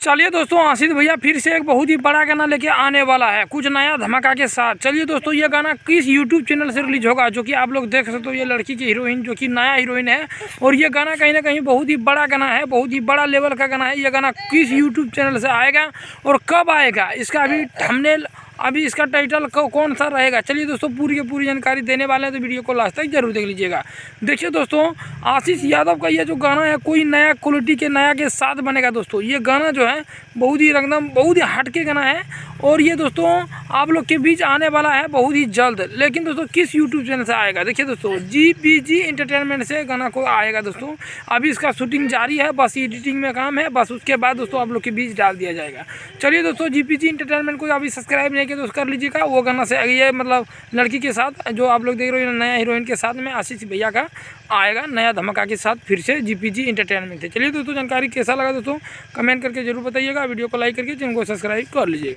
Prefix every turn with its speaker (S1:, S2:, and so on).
S1: चलिए दोस्तों, आशीष भैया फिर से एक बहुत ही बड़ा गाना लेके आने वाला है, कुछ नया धमाका के साथ। चलिए दोस्तों, ये गाना किस यूट्यूब चैनल से रिलीज होगा, जो कि आप लोग देख सकते हो। ये लड़की की हीरोइन जो कि नया हीरोइन है, और ये गाना कहीं ना कहीं बहुत ही बड़ा गाना है, बहुत ही बड़ा लेवल का गाना है। ये गाना किस यूट्यूब चैनल से आएगा और कब आएगा, इसका अभी थंबनेल, अभी इसका टाइटल कौन सा रहेगा। चलिए दोस्तों, पूरी की पूरी जानकारी देने वाले हैं, तो वीडियो को लास्ट तक जरूर देख लीजिएगा। देखिए दोस्तों, आशीष यादव का ये जो गाना है, कोई नया क्वालिटी के नया के साथ बनेगा। दोस्तों ये गाना जो है बहुत ही एकदम बहुत ही हटके गाना है, और ये दोस्तों आप लोग के बीच आने वाला है बहुत ही जल्द। लेकिन दोस्तों किस यूट्यूब चैनल से आएगा, देखिए दोस्तों JPG एंटरटेनमेंट से गाना को आएगा। दोस्तों अभी इसका शूटिंग जारी है, बस एडिटिंग में काम है, बस उसके बाद दोस्तों आप लोग के बीच डाल दिया जाएगा। चलिए दोस्तों, JPG एंटरटेनमेंट को अभी सब्सक्राइब नहीं किया तो कर लीजिएगा। वो गाना से ये मतलब लड़की के साथ जो आप लोग देख रहे हो, नया हीरोइन के साथ में आशीष भैया का आएगा नया धमाका के साथ फिर से JPG एंटरटेनमेंट से। चलिए दोस्तों, जानकारी कैसा लगा दोस्तों कमेंट करके जरूर बताइएगा। वीडियो को लाइक करके चैनल को सब्सक्राइब कर लीजिएगा।